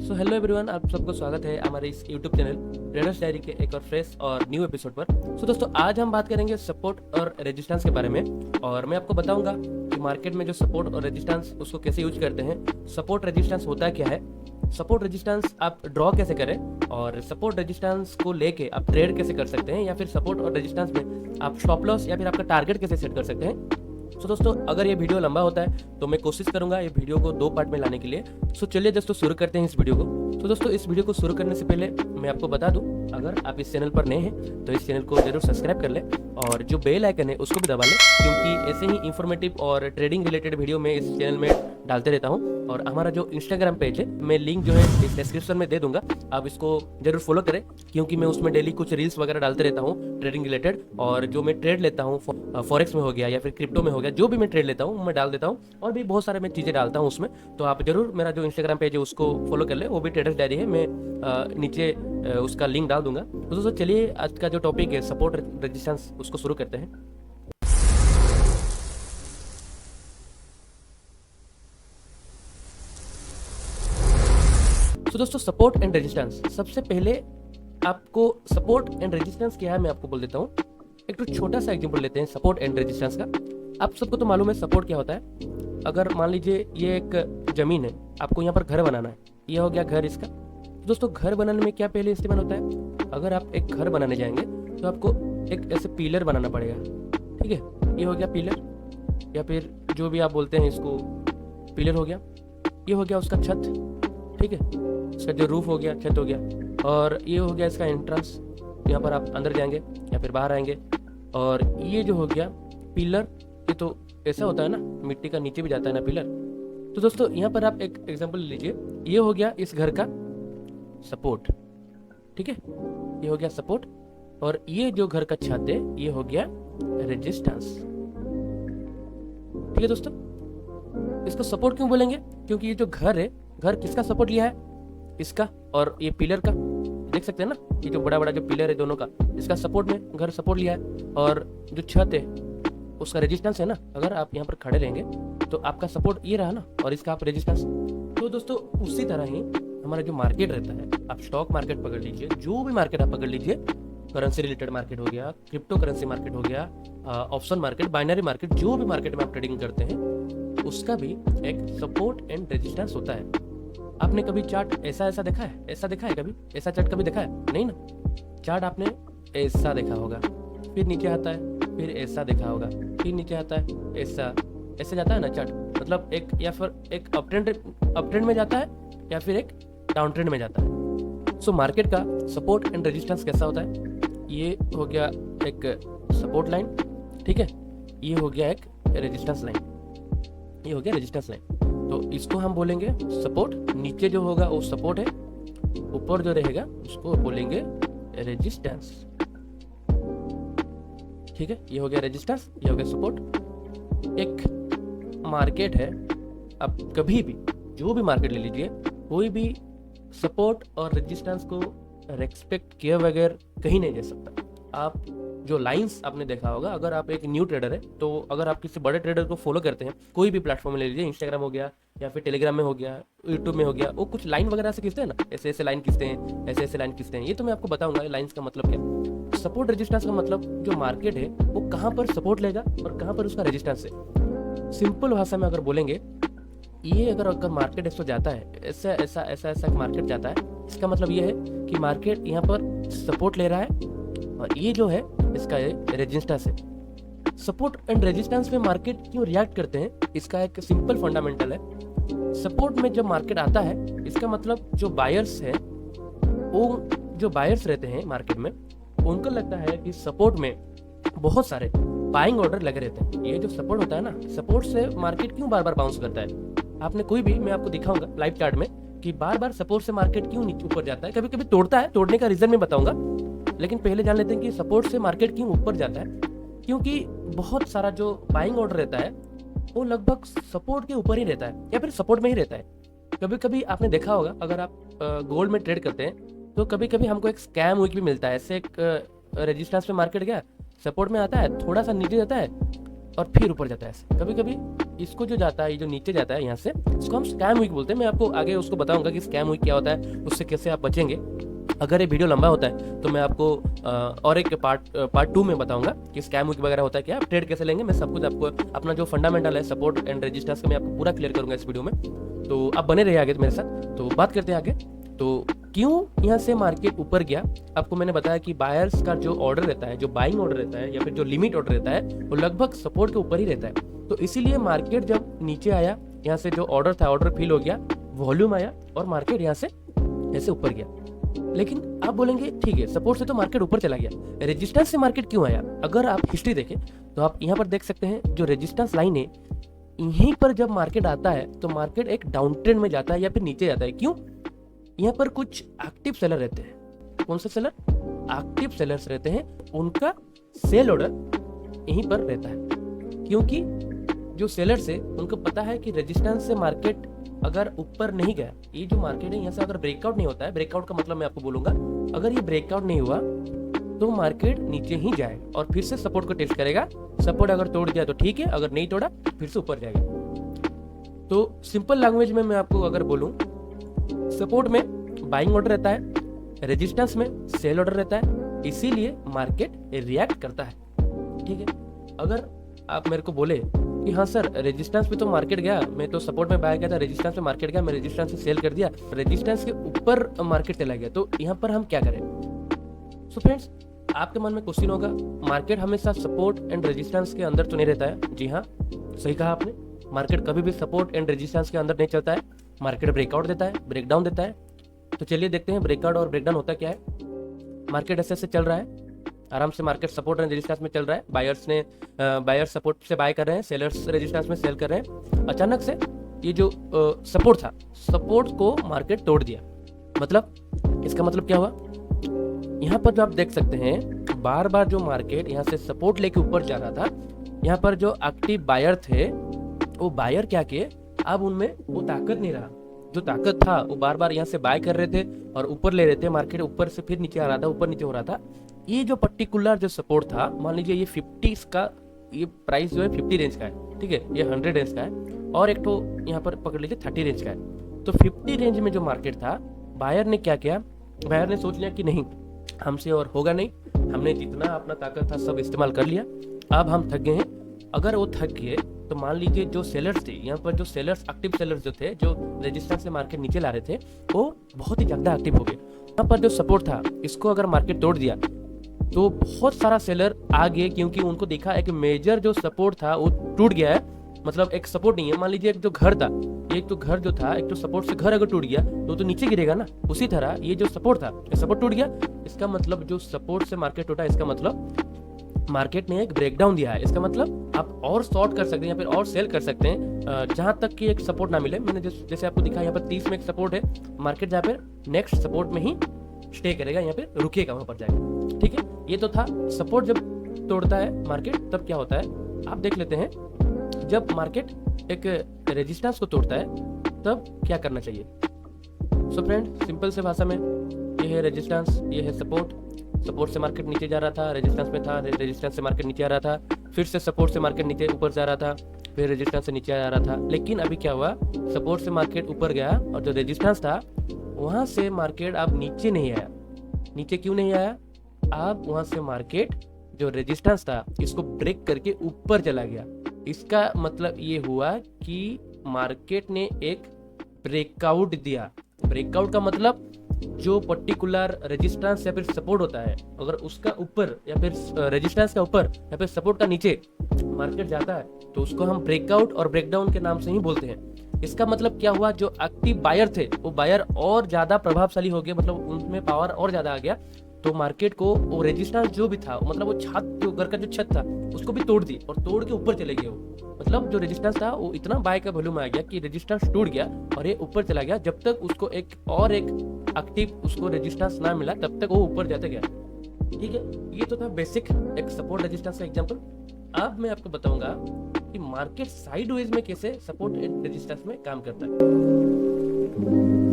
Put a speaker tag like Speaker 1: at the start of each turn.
Speaker 1: So hello everyone, आप सबको स्वागत है हमारे इस यूट्यूब चैनल ट्रेडर्स डायरी के एक और फ्रेश और न्यू एपिसोड पर। सो दोस्तों, आज हम बात करेंगे सपोर्ट और रेजिस्टेंस के बारे में और मैं आपको बताऊंगा कि मार्केट में जो सपोर्ट और रेजिस्टेंस उसको कैसे यूज करते हैं। सपोर्ट रेजिस्टेंस होता क्या है, सपोर्ट रेजिस्टेंस आप ड्रॉ कैसे करें और सपोर्ट रेजिस्टेंस को लेके आप ट्रेड कैसे कर सकते हैं, या फिर सपोर्ट और रेजिस्टेंस में आप स्टॉप लॉस या फिर आपका टारगेट कैसे सेट कर सकते हैं। सो दोस्तों, अगर ये वीडियो लंबा होता है तो मैं कोशिश करूंगा ये वीडियो को 2 पार्ट में लाने के लिए। सो चलिए दोस्तों शुरू करते हैं इस वीडियो को। तो दोस्तों, इस वीडियो को शुरू करने से पहले मैं आपको बता दूं, अगर आप इस चैनल पर नए हैं तो इस चैनल को जरूर सब्सक्राइब कर लें और जो बेल आइकन है उसको भी दबा लें, क्योंकि ऐसे ही इंफॉर्मेटिव और ट्रेडिंग रिलेटेड वीडियो मैं इस चैनल में डालते रहता हूँ। और हमारा जो इंस्टाग्राम पेज है, मैं लिंक जो है इस डिस्क्रिप्शन में दे दूंगा, आप इसको जरूर फॉलो करें, क्योंकि मैं उसमें डेली कुछ रील्स वगैरह डालते रहता हूँ ट्रेडिंग रिलेटेड। और जो मैं ट्रेड लेता हूँ फॉरेक्स में हो गया या फिर क्रिप्टो में हो गया, जो भी मैं ट्रेड लेता हूँ मैं डाल देता हूँ, और भी बहुत सारे मैं चीज़ें डालता हूँ उसमें। तो आप जरूर मेरा जो इंस्टाग्राम पेज है उसको फॉलो कर ले, वो भी ट्रेडर्स डायरी है। मैं नीचे उसका लिंक डाल दूंगा। तो दोस्तों चलिए, आज का जो टॉपिक है सपोर्ट रेजिस्टेंस, उसको शुरू करते हैं। तो दोस्तों, सपोर्ट एंड रेजिस्टेंस, सबसे पहले आपको सपोर्ट एंड रेजिस्टेंस क्या है मैं आपको बोल देता हूँ। एक तो छोटा सा एग्जांपल लेते हैं सपोर्ट एंड रेजिस्टेंस का। आप सबको तो मालूम है सपोर्ट क्या होता है। अगर मान लीजिए ये एक जमीन है, आपको यहाँ पर घर बनाना है, ये हो गया घर इसका। तो दोस्तों, घर बनाने में क्या पहले इस्तेमाल होता है, अगर आप एक घर बनाने जाएंगे तो आपको एक ऐसे पिलर बनाना पड़ेगा। ठीक है, ये हो गया पिलर, या फिर जो भी आप बोलते हैं इसको, पिलर हो गया। ये हो गया उसका छत, ठीक है, इसका जो रूफ हो गया, छत हो गया। और ये हो गया इसका एंट्रेंस, यहाँ पर आप अंदर जाएंगे या फिर बाहर आएंगे। और ये जो हो गया पिलर, ये तो ऐसा होता है ना, मिट्टी का नीचे भी जाता है ना पिलर। तो दोस्तों, यहाँ पर आप एक एग्जांपल लीजिए, ये हो गया इस घर का सपोर्ट, ठीक है, ये हो गया सपोर्ट। और ये जो घर का छत है, ये हो गया रेजिस्टेंस। ठीक है दोस्तों, इसको सपोर्ट क्यों बोलेंगे, क्योंकि ये जो घर है, घर किसका सपोर्ट लिया है, इसका और ये पिलर का। देख सकते हैं ना, ये जो बड़ा बड़ा जो पिलर है दोनों का, इसका सपोर्ट में घर सपोर्ट लिया है। और जो छत है उसका रेजिस्टेंस है ना, अगर आप यहाँ पर खड़े रहेंगे तो आपका सपोर्ट ये रहा ना, और इसका आप रेजिस्टेंस। तो दोस्तों, उसी तरह ही हमारा जो मार्केट रहता है, आप स्टॉक मार्केट पकड़ लीजिए, जो भी मार्केट आप पकड़ लीजिए, करेंसी रिलेटेड मार्केट हो गया, क्रिप्टो करेंसी मार्केट हो गया, ऑप्शन मार्केट, बाइनरी मार्केट, जो भी मार्केट में आप ट्रेडिंग करते हैं, उसका भी एक सपोर्ट एंड रेजिस्टेंस होता है। आपने कभी चार्ट ऐसा देखा है, ऐसा देखा है कभी, ऐसा चार्ट कभी देखा है नहीं ना। चार्ट आपने ऐसा देखा होगा, फिर नीचे आता है, फिर ऐसा देखा होगा, फिर नीचे आता है, ऐसा ऐसे जाता है ना चार्ट। मतलब एक, या फिर एक अप ट्रेंड में जाता है, या फिर एक डाउन ट्रेंड में जाता है। सो मार्केट का सपोर्ट एंड रेजिस्टेंस कैसा होता है, ये हो गया एक सपोर्ट लाइन, ठीक है, ये हो गया एक रेजिस्टेंस लाइन, ये हो गया रेजिस्टेंस लाइन। तो इसको हम बोलेंगे सपोर्ट, नीचे जो होगा वो सपोर्ट है, ऊपर जो रहेगा उसको बोलेंगे रेजिस्टेंस। ठीक है, ये हो गया रेजिस्टेंस, ये हो गया सपोर्ट। एक मार्केट है, आप कभी भी जो भी मार्केट ले लीजिए, कोई भी सपोर्ट और रेजिस्टेंस को रेस्पेक्ट किए बगैर कहीं नहीं जा सकता। आप जो लाइंस आपने देखा होगा, अगर आप एक न्यू ट्रेडर है तो अगर आप किसी बड़े ट्रेडर को फॉलो करते हैं, कोई भी प्लेटफॉर्म में ले लीजिए, इंस्टाग्राम हो गया या फिर टेलीग्राम में हो गया, यूट्यूब में हो गया, वो कुछ लाइन वगैरह से खींचते हैं ना, ऐसे ऐसे लाइन खींचते हैं, ऐसे ऐसे लाइन खींचते हैं। ये तो मैं आपको बताऊंगा लाइंस का मतलब क्या। सपोर्ट रेजिस्टेंस का मतलब जो मार्केट है वो कहाँ पर सपोर्ट लेगा और कहाँ पर उसका रेजिस्टेंस है। सिंपल भाषा में अगर बोलेंगे, ये अगर मार्केट ऐसा जाता है, ऐसा ऐसा ऐसा ऐसा मार्केट जाता है, इसका मतलब ये है कि मार्केट यहाँ पर सपोर्ट ले रहा है, और ये जो है इसका रेजिस्टेंस है। सपोर्ट एंड रेजिस्टेंस में मार्केट क्यों रिएक्ट करते हैं, इसका एक सिंपल फंडामेंटल है। सपोर्ट में जब मार्केट आता है, इसका मतलब जो बायर्स है, वो जो बायर्स रहते हैं मार्केट में, उनको लगता है कि सपोर्ट में बहुत सारे बाइंग ऑर्डर लगे रहते हैं। ये जो सपोर्ट होता है ना, सपोर्ट से मार्केट क्यों बार बार बाउंस करता है। आपने कोई भी, मैं आपको दिखाऊंगा लाइव चार्ट में कि बार बार सपोर्ट से मार्केट क्यों नीचे ऊपर जाता है। कभी कभी तोड़ता है, तोड़ने का रीजन मैं बताऊंगा, लेकिन पहले जान लेते हैं कि सपोर्ट से मार्केट क्यों ऊपर जाता है। क्योंकि बहुत सारा जो बाइंग ऑर्डर रहता है वो लगभग सपोर्ट के ऊपर ही रहता है, या फिर सपोर्ट में ही रहता है। कभी कभी आपने देखा होगा, अगर आप गोल्ड में ट्रेड करते हैं तो कभी कभी हमको एक स्कैम वीक भी मिलता है। ऐसे एक रेजिस्टेंस पे मार्केट गया, सपोर्ट में आता है, थोड़ा सा नीचे जाता है, और फिर ऊपर जाता है ऐसे। कभी कभी इसको जो जाता है, ये जो नीचे जाता है यहाँ से, इसको हम स्कैम वीक बोलते हैं। मैं आपको आगे उसको बताऊंगा कि स्कैम वीक क्या होता है, उससे कैसे आप बचेंगे। अगर ये वीडियो लंबा होता है तो मैं आपको और एक पार्ट 2 में बताऊंगा कि स्कैम वीक वगैरह होता है क्या, आप ट्रेड कैसे लेंगे। मैं सब कुछ आपको अपना जो फंडामेंटल है सपोर्ट एंड रेजिस्टेंस का मैं आपको पूरा क्लियर करूंगा इस वीडियो में। तो आप बने रहिए आगे मेरे साथ। तो बात करते हैं आगे। तो क्यों यहाँ से मार्केट ऊपर गया। आपको मैंने बताया कि बायर्स का जो ऑर्डर रहता है, जो बाइंग ऑर्डर रहता है या फिर जो लिमिट ऑर्डर रहता है, वो लगभग सपोर्ट के ऊपर ही रहता है। तो इसीलिए मार्केट जब नीचे आया, यहाँ से जो ऑर्डर था, ऑर्डर फिल हो गया, वॉल्यूम आया और मार्केट यहाँ से ऐसे ऊपर गया। लेकिन आप बोलेंगे ठीक है, सपोर्ट से तो मार्केट ऊपर चला गया, रेजिस्टेंस से मार्केट क्यों आया। अगर आप हिस्ट्री देखें तो आप यहाँ पर देख सकते हैं, जो रेजिस्टेंस लाइन है, यहीं पर जब मार्केट आता है तो मार्केट एक डाउन ट्रेंड में जाता है या फिर नीचे जाता है। क्यों। यहाँ पर कुछ एक्टिव सेलर रहते हैं। कौन से सेलर। एक्टिव सेलर्स रहते हैं, उनका सेल ऑर्डर यहीं पर रहता है। क्योंकि जो सेलर्स है उनको पता है कि रेजिस्टेंस से मार्केट अगर ऊपर नहीं गया, ये जो मार्केट है यहाँ से अगर ब्रेकआउट नहीं होता है, ब्रेकआउट का मतलब मैं आपको बोलूंगा, अगर ये ब्रेकआउट नहीं हुआ तो मार्केट नीचे ही जाएगा और फिर से सपोर्ट को टेस्ट करेगा। सपोर्ट अगर तोड़ दिया तो ठीक है, अगर नहीं तोड़ा फिर से ऊपर जाएगा। तो सिंपल लैंग्वेज में मैं आपको अगर बोलूं, सपोर्ट में बाइंग ऑर्डर रहता है, रेजिस्टेंस में सेल ऑर्डर रहता है, इसीलिए मार्केट रिएक्ट करता है। ठीक है। अगर आप मेरे को बोले कि हाँ सर, रेजिस्टेंस पे तो मार्केट गया, मैं तो सपोर्ट में बाय किया था, रेजिस्टेंस पे मार्केट गया, मैं रेजिस्टेंस से सेल कर दिया, रेजिस्टेंस के ऊपर मार्केट चला गया, तो यहाँ पर हम क्या करें। सो फ्रेंड्स, आपके मन में क्वेश्चन होगा, मार्केट हमेशा सपोर्ट एंड रेजिस्टेंस के अंदर तो नहीं रहता है। जी हाँ, सही कहा आपने, मार्केट कभी भी सपोर्ट एंड रेजिस्टेंस के अंदर नहीं चलता है। मार्केट ब्रेकआउट देता है, ब्रेकडाउन देता है। तो चलिए देखते हैं ब्रेकआउट और ब्रेकडाउन होता क्या है। मार्केट ऐसे चल रहा है, आराम से मार्केट सपोर्ट एंड रेजिस्टेंस में चल रहा है। बायर्स सपोर्ट से बाय कर रहे हैं, सेलर्स रेजिस्टेंस में सेल कर रहे हैं। अचानक से ये जो सपोर्ट था, सपोर्ट को मार्केट तोड़ दिया। मतलब इसका मतलब क्या हुआ, यहाँ पर जो आप देख सकते हैं, बार बार जो मार्केट यहाँ से सपोर्ट लेके ऊपर जा रहा था, यहाँ पर जो एक्टिव बायर थे, वो बायर क्या किए, अब उनमें वो ताकत नहीं रहा। जो ताकत था वो बार बार यहाँ से बाय कर रहे थे और ऊपर ले रहे थे, मार्केट ऊपर से फिर नीचे आ रहा था, ऊपर नीचे हो रहा था। ये जो पर्टिकुलर जो सपोर्ट था, मान लीजिए ये 50 का, ये प्राइस जो है 50 रेंज का है, ठीक है, ये 100 रेंज का है, और एक तो यहाँ पर पकड़ लीजिए 30 रेंज का है। तो 50 रेंज में जो मार्केट था, बायर ने क्या किया, बायर ने सोच लिया कि नहीं, हमसे और होगा नहीं, हमने जितना अपना ताकत था सब इस्तेमाल कर लिया, अब हम थक गए हैं। अगर वो थक गए तो मान लीजिए जो सेलर्स थे, यहाँ पर जो सेलर्स, एक्टिव सेलर्स जो थे, जो रेजिस्टेंस से मार्केट नीचे ला रहे थे, वो बहुत ही ज्यादा एक्टिव हो गए। यहाँ पर जो सपोर्ट था, इसको अगर मार्केट तोड़ दिया तो बहुत सारा सेलर आ गए, क्योंकि उनको देखा एक मेजर जो सपोर्ट था वो टूट गया है। मतलब एक सपोर्ट नहीं है, मान लीजिए एक जो घर था, एक तो घर जो था, एक तो सपोर्ट से घर अगर टूट गया तो नीचे गिरेगा ना, उसी तरह ये जो सपोर्ट था, ये सपोर्ट टूट गया। इसका मतलब जो सपोर्ट से मार्केट टूटा, इसका मतलब मार्केट ने एक ब्रेकडाउन दिया है। इसका मतलब आप और शॉर्ट कर सकते हैं या फिर और सेल कर सकते हैं जहां तक कि एक सपोर्ट ना मिले। मैंने जैसे आपको दिखा, यहाँ पर 30 में एक सपोर्ट है, मार्केट जहाँ पर नेक्स्ट सपोर्ट में ही स्टे करेगा, यहाँ पे रुकेगा, वहां पर जाएगा। ठीक है, ये तो था। सपोर्ट जब तोड़ता है मार्केट तब क्या होता है, आप देख लेते हैं। जब मार्केट एक रेजिस्टेंस को तोड़ता है तब क्या करना चाहिए। सो फ्रेंड, सिंपल से भाषा में, ये है रेजिस्टेंस, ये है सपोर्ट। सपोर्ट से मार्केट नीचे जा रहा था, रेजिस्टेंस में था, रेजिस्टेंस से मार्केट नीचे आ रहा था, फिर से सपोर्ट से मार्केट नीचे ऊपर जा रहा था, फिर रेजिस्टेंस से नीचे आ रहा था। लेकिन अभी क्या हुआ, सपोर्ट से मार्केट ऊपर गया और जो रेजिस्टेंस था वहां से मार्केट अब नीचे नहीं आया। नीचे क्यों नहीं आया, अब वहां से मार्केट जो रेजिस्टेंस था इसको ब्रेक करके ऊपर चला गया। इसका मतलब ये हुआ कि मार्केट ने एक ब्रेकआउट दिया। ब्रेकआउट का मतलब जो पर्टिकुलर रेजिस्टेंस या फिर सपोर्ट होता है, अगर उसका ऊपर या फिर रेजिस्टेंस का ऊपर या फिर सपोर्ट का नीचे मार्केट जाता है तो उसको हम ब्रेकआउट और ब्रेकडाउन के नाम से ही बोलते हैं। इसका मतलब क्या हुआ, जो एक्टिव बायर थे वो बायर और ज्यादा प्रभावशाली हो गए, मतलब उनमें पावर और ज्यादा आ गया। तो मार्केट को वो रेजिस्टेंस जो भी था, मतलब वो छत, जो घर का जो छत था उसको भी तोड़ दी और तोड़ के ऊपर चले गए वो। मतलब जो रेजिस्टेंस था वो इतना बाय का वॉल्यूम आ गया कि रेजिस्टेंस टूट गया और ये ऊपर चला गया। जब तक उसको एक एक्टिव उसको रेजिस्टेंस ना मिला तब तक वो ऊपर जाते गया। ठीक है, ये तो था बेसिक एक सपोर्ट रेजिस्टेंस का एग्जांपल। अब मैं आपको बताऊंगा कि मार्केट साइडवेज में कैसे सपोर्ट एंड रेजिस्टेंस में काम करता है।